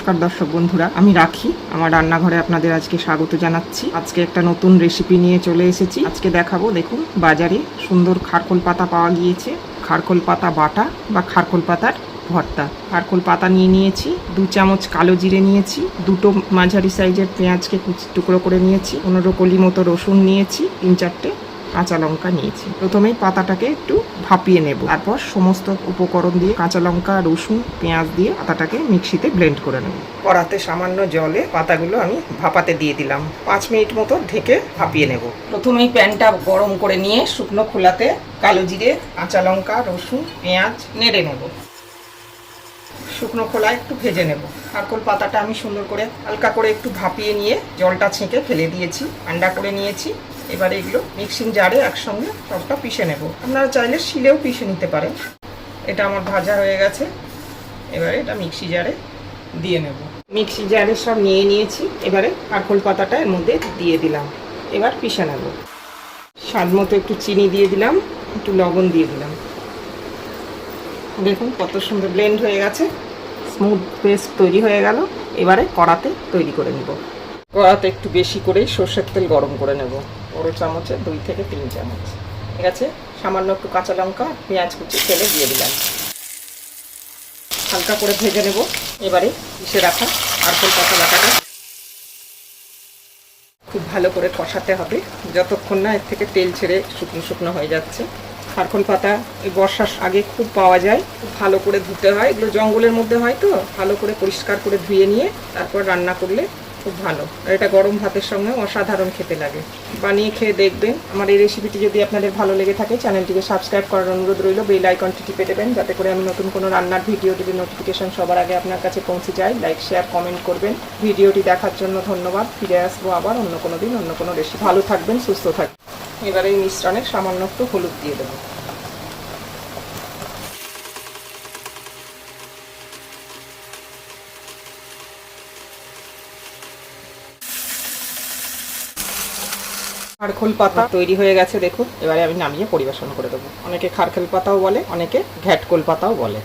নমস্কার দর্শক বন্ধুরা, আমি রাখি আমার রান্নাঘরে আপনাদের আজকে স্বাগত জানাচ্ছি। আজকে একটা নতুন রেসিপি নিয়ে চলে এসেছি। আজকে দেখাবো, দেখুন বাজারে সুন্দর খারকোল পাতা পাওয়া গিয়েছে। খারকোল পাতা বাটা বা খারকোল পাতার ভর্তা। খারকোল পাতা নিয়ে নিয়েছি, 2 চামচ কালো জিরে নিয়েছি, 2টো মাঝারি সাইজের পেঁয়াজকে টুকরো করে নিয়েছি, 15 কলি মতো রসুন নিয়েছি, 3-4টে কাঁচা লঙ্কা নিয়েছি। প্রথমেই পাতাটাকে একটু ভাপিয়ে নেব, তারপর সমস্ত উপকরণ দিয়ে কাঁচা লঙ্কা, রসুন, পেঁয়াজ দিয়ে পাতাটাকে মিক্সিতে ব্লেন্ড করে নেব। কড়াতে সামান্য জলে পাতাগুলো আমি ভাপাতে দিয়ে দিলাম। 5 মিনিট মতো ঢেকে ভাপিয়ে নেব। প্রথমেই প্যানটা গরম করে নিয়ে শুকনো খোলাতে কালো জিরে, কাঁচা লঙ্কা, রসুন, পেঁয়াজ নেড়ে নেব। শুকনো খোলায় একটু ভেজে নেব। খারকোল পাতাটা আমি সুন্দর করে হালকা করে একটু ভাপিয়ে নিয়ে জলটা ছেঁকে ফেলে দিয়েছি, ঠান্ডা করে নিয়েছি। এবারে এগুলো মিক্সিং জারে একসঙ্গে সবটা পিষে নেব। আপনারা চাইলে শিলেও পিষে নিতে পারেন। এটা আমার ভাজা হয়ে গেছে, এবারে এটা মিক্সি জারে দিয়ে নেব। মিক্সি জারে সব নিয়ে নিয়েছি, এবারে খারকোল পাতাটা এর মধ্যে দিয়ে দিলাম। এবার পিষে নেব। স্বাদ মতো একটু চিনি দিয়ে দিলাম, একটু লবণ দিয়ে দিলাম। দেখুন কত সুন্দর ব্লেন্ড হয়ে গেছে, স্মুথ পেস্ট তৈরি হয়ে গেল। এবারে কড়াতে তৈরি করে নেব। কড়াতে একটু বেশি করেই সর্ষের তেল গরম করে নেব, বড় চামচে 2 থেকে 3 চামচ। ঠিক আছে, সামান্য একটু কাঁচা লঙ্কা, পেঁয়াজ কুচি তেলে দিয়ে দিলাম। হালকা করে ভেজে নেব। এবারে পিষে রাখা খারকোল পাতা বাটাটা খুব ভালো করে কষাতে হবে, যতক্ষণ না এর থেকে তেল ছেড়ে শুকনো শুকনো হয়ে যাচ্ছে। খারকোল পাতা এই বর্ষার আগে খুব পাওয়া যায়, খুব ভালো করে ধুতে হয়। এগুলো জঙ্গলের মধ্যে হয় তো, ভালো করে পরিষ্কার করে ধুয়ে নিয়ে তারপর রান্না করলে খুব ভালো। আর এটা গরম ভাতের সঙ্গে অসাধারণ খেতে লাগে। বানিয়ে খেয়ে দেখবেন। আমার এই রেসিপিটি যদি আপনাদের ভালো লেগে থাকে, চ্যানেলটিকে সাবস্ক্রাইব করার অনুরোধ রইল। বেল আইকনটি টিপে দেবেন, যাতে করে আমি নতুন কোনো রান্নার ভিডিওটির নোটিফিকেশন সবার আগে আপনার কাছে পৌঁছে যায়। লাইক, শেয়ার, কমেন্ট করবেন। ভিডিওটি দেখার জন্য ধন্যবাদ। ফিরে আসবো আবার অন্য কোনো দিন, অন্য কোনো রেসিপি। ভালো থাকবেন, সুস্থ থাকবেন। এবারে এই মিশ্রণে সামান্য একটু হলুদ দিয়ে দেবো। খারকোল পাতা তৈরি হয়ে গেছে দেখুন। এবারে আমি নামিয়ে পরিবেশন করে দেবো। অনেকে খারকোল পাতাও বলে, অনেকে ঘ্যাটকোল পাতাও বলে।